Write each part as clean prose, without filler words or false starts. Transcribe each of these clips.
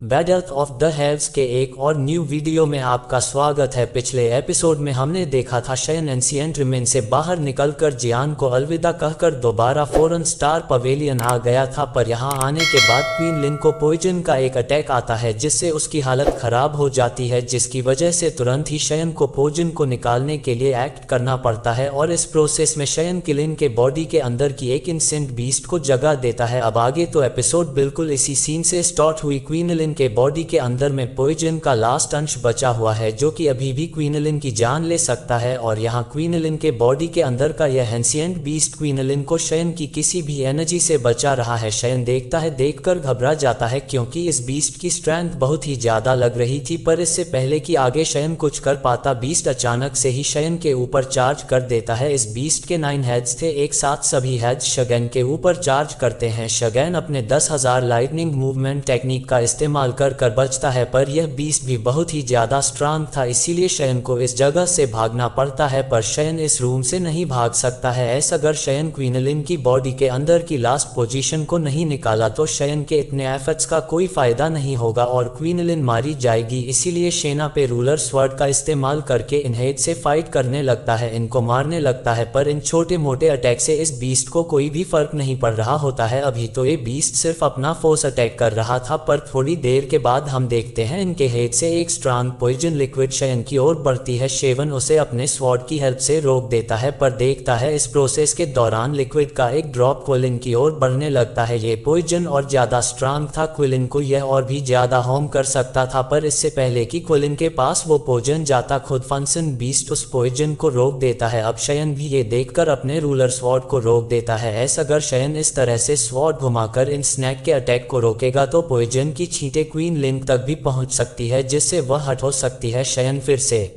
Battle of the हेल्व्स के एक और न्यू वीडियो में आपका स्वागत है। पिछले एपिसोड में हमने देखा था शयन एंशिएंट रिमेन से बाहर निकलकर जियान को अलविदा कहकर दोबारा फौरन स्टार पवेलियन आ गया था, पर यहाँ आने के बाद क्वीन लिन को पॉइजन का एक अटैक आता है जिससे उसकी हालत खराब हो जाती है, जिसकी वजह से तुरंत ही शयन को पॉइजन को निकालने के लिए एक्ट करना पड़ता है और इस प्रोसेस में शयन किलिन के बॉडी के अंदर की एक इंसेंट बीस्ट को जगा देता है। अब आगे तो एपिसोड बिल्कुल इसी सीन से स्टार्ट हुई। क्वीन लिन के बॉडी के अंदर में पॉइजन का लास्ट अंश बचा हुआ है जो कि अभी भी क्वीनलिन की जान ले सकता है और यहाँ क्वीनलिन के बॉडी के अंदर का यह एंशिएंट बीस्ट क्वीनलिन को शयन की किसी भी एनर्जी से बचा रहा है। शयन देखता है, देखकर घबरा जाता है क्योंकि इस बीस्ट की स्ट्रेंथ बहुत ही ज्यादा लग रही थी, पर इससे पहले कि आगे शयन कुछ कर पाता बीस्ट अचानक से ही शयन के ऊपर चार्ज कर देता है। इस बीस्ट के 9 हेड्स थे, एक साथ सभी हेड्स शगैन के ऊपर चार्ज करते हैं। शगैन अपने 10,000 लाइटनिंग मूवमेंट टेक्निक का इस्तेमाल कर बचता है, पर यह बीस्ट भी बहुत ही ज्यादा स्ट्रांग था, इसीलिए शयन को इस जगह से भागना पड़ता है, पर शयन इस रूम से नहीं भाग सकता है। ऐसा अगर शयन क्वीनलिन की बॉडी के अंदर की लास्ट पोजीशन को नहीं निकाला तो शयन के इतने एफर्ट्स का कोई फायदा नहीं होगा और क्वीनलिन मारी जाएगी। इसीलिए शेना पे रूलर स्वर्ड का इस्तेमाल करके इन हेड से फाइट करने लगता है, इनको मारने लगता है, पर इन छोटे मोटे अटैक से इस बीस्ट को कोई भी फर्क नहीं पड़ रहा होता है। अभी तो ये बीस्ट सिर्फ अपना फोर्स अटैक कर रहा था, पर थोड़ी देर के बाद हम देखते हैं इनके हेड से एक स्ट्रांग पॉइजन लिक्विड शयन की ओर बढ़ती है। शेवन उसे अपने स्वॉर्ड की हेल्प से रोक देता है, पर देखता है इस प्रोसेस के दौरान लिक्विड का एक ड्रॉप क्विलिन की ओर बढ़ने लगता है। ये पॉइजन और ज्यादा स्ट्रांग था, क्विलिन को यह और भी ज्यादा हार्म कर सकता था, पर इससे पहले कि क्विलिन के पास वो पॉइजन जाता खुद फंसन बीस्ट उस पॉइजन को रोक देता है। अब शयन भी ये देखकर अपने रूलर स्वॉर्ड को रोक देता है। ऐसा अगर शयन इस तरह से स्वॉर्ड घुमाकर इन स्नैक के अटैक को रोकेगा तो पॉइजन की छींटे क्वीन लिन तक भी पहुंच सकती है, जिससे वह हट हो सकती है। शयन फिर से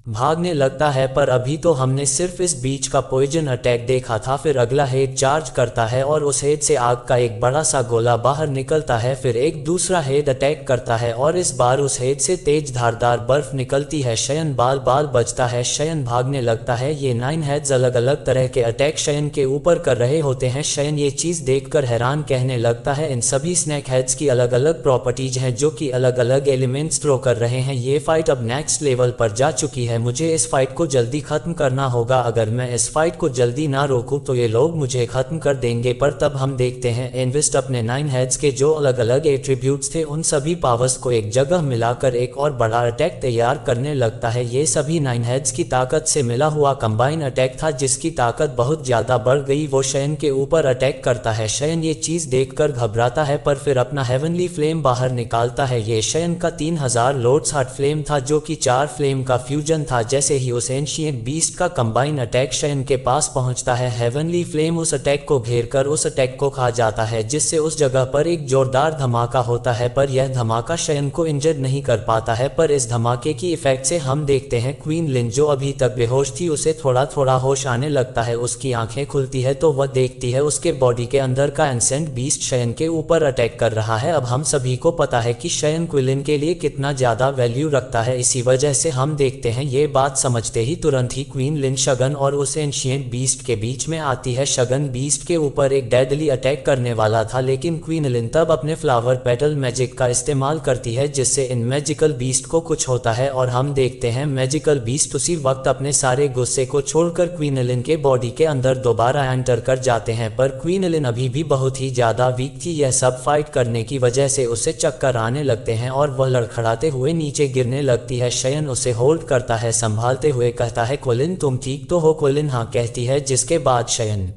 भागने लगता है, पर अभी तो हमने सिर्फ इस बीच का पॉइजन अटैक देखा था। फिर अगला हेड चार्ज करता है और उस हेड से आग का एक बड़ा सा गोला बाहर निकलता है। फिर एक दूसरा हेड अटैक करता है और इस बार उस हेड से तेज धारदार बर्फ निकलती है। शयन बाल बाल बचता है, शयन भागने लगता है। ये 9 हेड्स अलग अलग तरह के अटैक शयन के ऊपर कर रहे होते हैं। शयन ये चीज देखकर हैरान कहने लगता है, इन सभी स्नैक हेड्स की अलग अलग प्रॉपर्टीज हैं जो कि अलग अलग एलिमेंट्स थ्रो कर रहे हैं। ये फाइट अब नेक्स्ट लेवल पर जा चुकी है, मुझे इस फाइट को जल्दी खत्म करना होगा। अगर मैं इस फाइट को जल्दी ना रोकूं तो ये लोग मुझे खत्म कर देंगे। पर तब हम देखते हैं इन्वेस्ट अपने 9 हेड्स के जो अलग अलग एट्रीब्यूट्स थे उन सभी पावर्स को एक जगह मिलाकर एक और बड़ा अटैक तैयार करने लगता है। ये सभी 9 हेड्स की ताकत से मिला हुआ कंबाइन अटैक था जिसकी ताकत बहुत ज्यादा बढ़ गई। वो शयन के ऊपर अटैक करता है। शयन ये चीज देखकर घबराता है, पर फिर अपना हेवनली फ्लेम बाहर निकालता है। ये शयन का 3000 लॉर्ड्स हार्ट फ्लेम था जो कि 4 फ्लेम का फ्यूजन था। जैसे ही उस एंशिएंट बीस्ट का कंबाइन अटैक शयन के पास पहुंचता है, हेवनली फ्लेम उस अटैक को घेरकर उस अटैक को खा जाता है, जिससे उस जगह पर एक जोरदार धमाका होता है, पर यह धमाका शयन को इंजर्ड नहीं कर पाता है। पर इस धमाके की इफेक्ट से हम देखते हैं क्वीन लिन जो अभी तक बेहोश थी उसे थोड़ा थोड़ा होश आने लगता है। उसकी आंखें खुलती है तो वह देखती है उसके बॉडी के अंदर का एंशिएंट बीस्ट शयन के ऊपर अटैक कर रहा है। अब हम सभी को पता है कि शयन क्विलिन के लिए कितना ज्यादा वैल्यू रखता है, इसी वजह से हम देखते हैं ये बात समझते ही तुरंत ही क्वीन लिन शगन और उस एंशिएंट बीस्ट के बीच में आती है। शगन बीस्ट के ऊपर एक डेडली अटैक करने वाला था, लेकिन क्वीन लिन तब अपने फ्लावर पेटल मैजिक का इस्तेमाल करती है जिससे इन मैजिकल बीस्ट को कुछ होता है और हम देखते हैं मैजिकल बीस्ट उसी वक्त अपने सारे गुस्से को छोड़कर क्वीन लिन के बॉडी के अंदर दोबारा एंटर कर जाते हैं। पर क्वीन लिन अभी भी बहुत ही ज्यादा वीक थी, यह सब फाइट करने की वजह से उसे चक्कर आने लगते हैं और वह लड़खड़ाते हुए नीचे गिरने लगती है। शयन उसे होल्ड करता है, संभालते हुए कहता है, क्विलिन तुम ठीक तो हो? क्विलिन हाँ कहती है, जिसके बाद शयन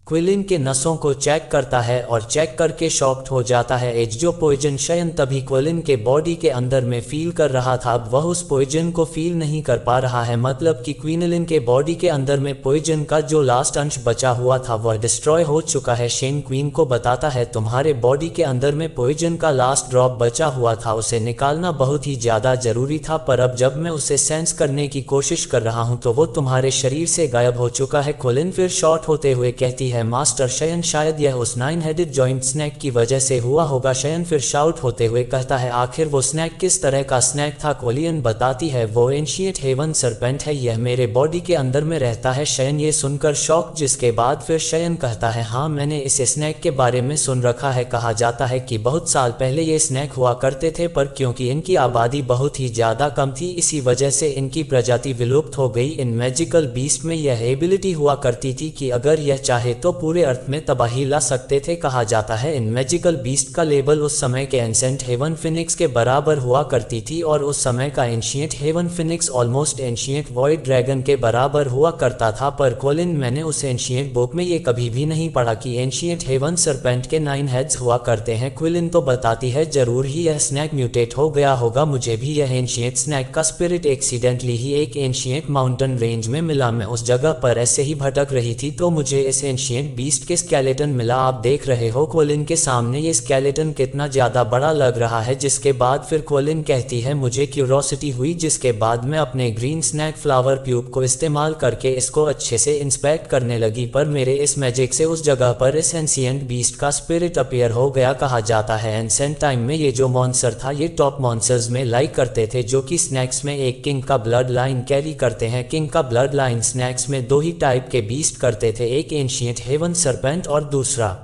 क्विलिन के नसों को चेक करता है और चेक करके शॉक्ड हो जाता है। एज जो पॉइजन शयन तभी क्विलिन के बॉडी के अंदर में फील कर रहा था, अब वह उस पॉइजन को फील नहीं कर पा रहा है, मतलब कि क्वीनलिन के बॉडी के अंदर में पॉइजन का जो लास्ट अंश बचा हुआ था वह डिस्ट्रॉय हो चुका है। शेन क्वीन को बताता है, तुम्हारे बॉडी के अंदर में पॉइजन का लास्ट ड्रॉप बचा हुआ था, उसे निकालना बहुत ही ज्यादा जरूरी था, पर अब जब मैं उसे सेंस करने की कोशिश कर रहा हूँ तो वो तुम्हारे शरीर से गायब हो चुका है। क्विलिन फिर शॉर्ट होते हुए कहती है, है मास्टर शयन शायद यह उस 9 हेडेड जॉइंट स्नैक की वजह से हुआ होगा। शयन फिर शाउट होते हुए कहता है आखिर वो स्नैक किस तरह का स्नैक था। कोलियन बताती है वो एंशिएंट हेवन सरपेंट है, यह मेरे बॉडी के अंदर में रहता है। शयन ये सुनकर शॉक, जिसके बाद फिर शयन कहता है हाँ मैंने इस स्नैक के बारे में सुन रखा है। कहा जाता है कि बहुत साल पहले ये स्नैक हुआ करते थे, पर क्योंकि इनकी आबादी बहुत ही ज्यादा कम थी इसी वजह से इनकी प्रजाति विलुप्त हो गई। इन मैजिकल बीस्ट में यह एबिलिटी हुआ करती थी कि अगर यह चाहे तो पूरे अर्थ में तबाही ला सकते थे। कहा जाता है इन मैजिकल बीस्ट का लेवल उस समय के एंसेंट हेवन फिनिक्स के बराबर हुआ करती थी और उस समय का ancient heaven phoenix almost ancient void dragon के बराबर हुआ करता था। पर कोलिन मैंने उस एंशिएंट बुक में ये कभी भी नहीं पढ़ा कि एंशिएंट हेवन सरपेंट के 9 हेड्स हुआ करते हैं। क्विलिन तो बताती है जरूर ही यह स्नैक म्यूटेट हो गया होगा, मुझे भी यह एंशिएंट स्नैक का स्पिरिट एक्सीडेंटली ही एक एंशिएंट माउंटेन रेंज में मिला। मैं उस जगह पर ऐसे ही भटक रही थी तो मुझे इस एंशिएंट बीस्ट के स्केलेटन मिला। आप देख रहे हो कोलिन के सामने ये स्केलेटन कितना ज्यादा बड़ा लग रहा है। जिसके बाद फिर कोलिन कहती है मुझे क्यूरोसिटी हुई, जिसके बाद मैं अपने ग्रीन स्नैक फ्लावर ट्यूब को इस्तेमाल करके इसको अच्छे से इंस्पेक्ट करने लगी, पर मेरे इस मैजिक से उस जगह पर इस एंशिएंट बीस्ट का स्पिरिट अपीयर हो गया। कहा जाता है एंसेंट टाइम में ये जो मॉन्स्टर था ये टॉप मॉन्स्टर्स में लाइक करते थे, जो कि स्नैक्स में एक किंग का ब्लड लाइन कैरी करते हैं। किंग का ब्लड लाइन स्नैक्स में 2 ही टाइप के बीस्ट करते थे, एक एंशिएंट हेवन सरपेंट और दूसरा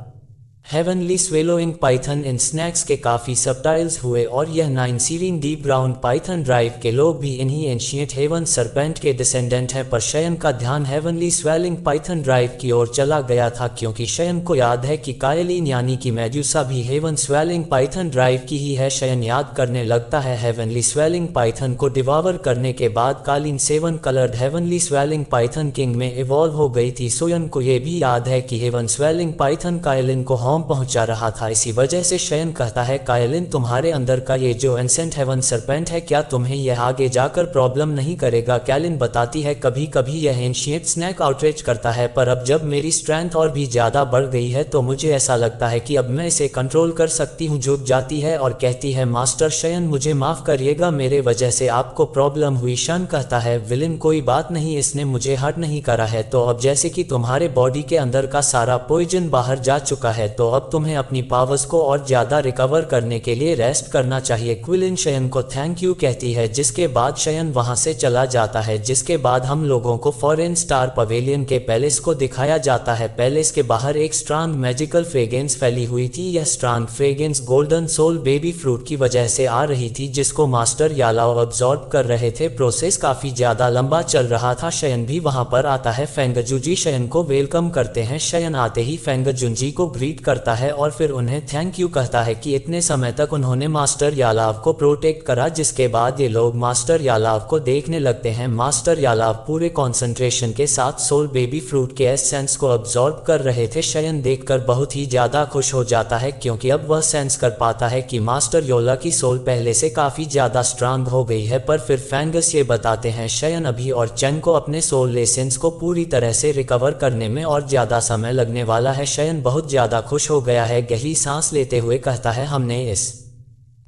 हेवनली स्वेलोइंग पाइथन। इन स्नैक्स के काफ़ी सबटाइल्स हुए और यह 9 सीरीन डीप ब्राउन पाइथन ड्राइव के लोग भी इन्हीं एंशिएंट हेवन सरपेंट के डिसेंडेंट हैं। पर शयन का ध्यान हेवनली स्वेलिंग पाइथन ड्राइव की ओर चला गया था, क्योंकि शयन को याद है कि कायलिन यानी कि मेड्यूसा भी हेवन स्वेलिंग पाइथन ड्राइव की ही है। शयन याद करने लगता है हेवनली स्वेलिंग पाइथन को डिवावर करने के बाद कालीन 7 coloured heavenly swelling Python king में इवॉल्व हो गई थी। शयन को यह भी याद है कि हेवन स्वेलिंग पाइथन कायलिन को होम पहुंचा रहा था। इसी वजह से शयन कहता है कायलिन तुम्हारे अंदर का ये जो एंसेंट हेवन सरपेंट है क्या तुम्हें यह आगे जाकर प्रॉब्लम नहीं करेगा। कायलिन बताती है कभी कभी यह एंशिएंट स्नैक आउटरीच करता है, पर अब जब मेरी स्ट्रेंथ और भी ज्यादा बढ़ गई है तो मुझे ऐसा लगता है कि अब मैं इसे कंट्रोल कर सकती हूँ। झुक जाती है और कहती है मास्टर शयन मुझे माफ करिएगा, मेरे वजह से आपको प्रॉब्लम हुई। शन कहता है विलिन कोई बात नहीं, इसने मुझे हर्ट नहीं करा है। तो अब जैसे कि तुम्हारे बॉडी के अंदर का सारा पॉइजन बाहर जा चुका है तो अब तुम्हें अपनी पावर्स को और ज्यादा रिकवर करने के लिए रेस्ट करना चाहिए। क्विलिन शयन को थैंक यू कहती है, जिसके बाद शयन वहां से चला जाता है। जिसके बाद हम लोगों को फॉरेन स्टार पवेलियन के पैलेस को दिखाया जाता है। पैलेस के बाहर एक स्ट्रांग मैजिकल फ्रेग्रेंस फैली हुई थी। यह strong fragrance golden soul baby fruit की वजह से आ रही थी, जिसको मास्टर यालाओ अब्सॉर्ब कर रहे थे। प्रोसेस काफी ज्यादा लंबा चल रहा था। शयन भी वहां पर आता है। फेंगजुजी शयन को वेलकम करते हैं। शयन आते ही फेंगजुंजी को ग्रीट करता है और फिर उन्हें थैंक यू कहता है कि इतने समय तक उन्होंने मास्टर यालाव को प्रोटेक्ट करा। जिसके बाद ये लोग मास्टर यालाव को देखने लगते हैं। मास्टर यालाव पूरे कंसंट्रेशन के साथ सोल बेबी फ्रूट के एसेंस को अब्सॉर्ब कर रहे थे। शयन देखकर बहुत ही ज्यादा खुश हो जाता है, क्योंकि अब वह सेंस कर पाता है कि मास्टर योला की सोल पहले से काफी ज्यादा स्ट्रांग हो गई है। पर फिर फैंगस ये बताते हैं शयन अभी और चेन को अपने सोल एसेंस को पूरी तरह से रिकवर करने में और ज्यादा समय लगने वाला है। शयन बहुत ज्यादा खुश हो गया है। गहरी सांस लेते हुए कहता है हमने इस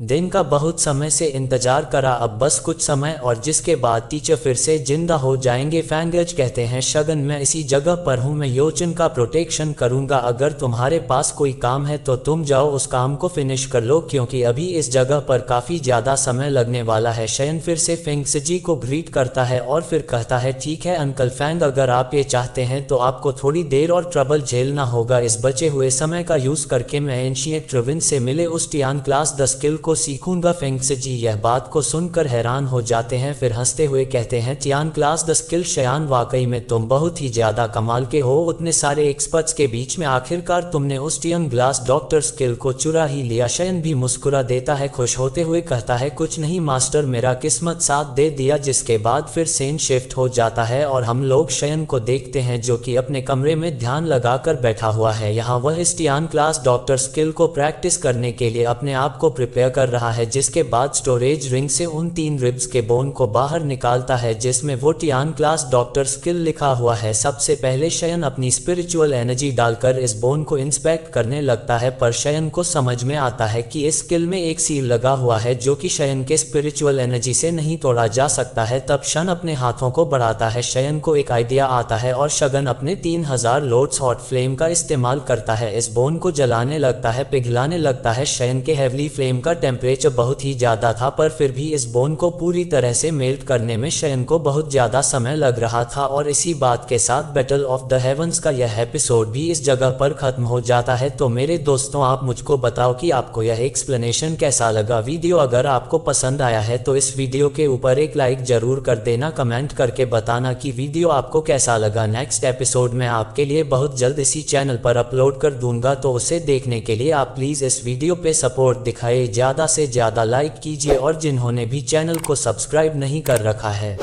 दिन का बहुत समय से इंतजार करा, अब बस कुछ समय और जिसके बाद टीचर फिर से जिंदा हो जाएंगे। फैंगज कहते हैं शगन मैं इसी जगह पर हूँ, मैं योचन का प्रोटेक्शन करूंगा। अगर तुम्हारे पास कोई काम है तो तुम जाओ उस काम को फिनिश कर लो, क्योंकि अभी इस जगह पर काफी ज्यादा समय लगने वाला है। शयन फिर से फेंगसजी को ग्रीट करता है और फिर कहता है ठीक है अंकल फैंग, अगर आप ये चाहते हैं तो आपको थोड़ी देर और ट्रबल झेलना होगा। इस बचे हुए समय का यूज करके मैं एंशिएंट ट्रिविन से मिले उस टियान क्लास 10 स्किल को सीखूंगा। फेंगसजी यह बात को सुनकर हैरान हो जाते हैं, फिर हंसते हुए कहते हैं टियान क्लास 10 स्किल शयान वाकई में तुम बहुत ही ज्यादा कमाल के हो। उतने सारे एक्सपर्ट्स के बीच में आखिरकार तुमने उस टियान ग्लास डॉक्टर स्किल को चुरा ही लिया। शयन भी मुस्कुरा देता है, खुश होते हुए कहता है कुछ नहीं मास्टर, मेरा किस्मत साथ दे दिया। जिसके बाद फिर सेन शिफ्ट हो जाता है और हम लोग शयन को देखते हैं जो कि अपने कमरे में ध्यान लगाकर बैठा हुआ है। यहाँ वह इस टियान क्लास डॉक्टर स्किल को प्रैक्टिस करने के लिए अपने आप को प्रिपेयर कर कर रहा है, जिसके बाद स्टोरेज रिंग से उन 3 रिब्स के बोन को बाहर निकालता है जिसमें वो टियान क्लास डॉक्टर स्किल लिखा हुआ है। सबसे पहले शयन अपनी स्पिरिचुअल एनर्जी डालकर इस बोन को इंस्पेक्ट करने लगता है, पर शयन को समझ में आता है कि इस स्किल में एक सील लगा हुआ है जो कि शयन के स्पिरिचुअल एनर्जी से नहीं तोड़ा जा सकता है। तब शन अपने हाथों को बढ़ाता है, शयन को एक आइडिया आता है और शगन अपने 3000 लोड्स हॉट फ्लेम का इस्तेमाल करता है, इस बोन को जलाने लगता है, पिघलाने लगता है। शयन के हेवली फ्लेम का टेम्परेचर बहुत ही ज्यादा था, पर फिर भी इस बोन को पूरी तरह से मेल्ट करने में शयन को बहुत ज्यादा समय लग रहा था। और इसी बात के साथ बैटल ऑफ द हेवंस का यह एपिसोड भी इस जगह पर खत्म हो जाता है। तो मेरे दोस्तों, आप मुझको बताओ कि आपको यह एक्सप्लेनेशन कैसा लगा। वीडियो अगर आपको पसंद आया है तो इस वीडियो के ऊपर एक लाइक जरूर कर देना, कमेंट करके बताना कि वीडियो आपको कैसा लगा। नेक्स्ट एपिसोड में आपके लिए बहुत जल्द इसी चैनल पर अपलोड कर दूंगा, तो उसे देखने के लिए आप प्लीज इस वीडियो पे सपोर्ट दिखाए, ज्यादा से ज्यादा लाइक कीजिए और जिन्होंने भी चैनल को सब्सक्राइब नहीं कर रखा है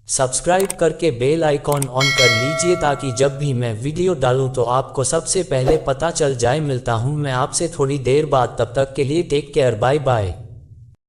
सब्सक्राइब करके बेल आइकॉन ऑन कर लीजिए ताकि जब भी मैं वीडियो डालूं तो आपको सबसे पहले पता चल जाए। मिलता हूं मैं आपसे थोड़ी देर बाद, तब तक के लिए टेक केयर, बाय बाय।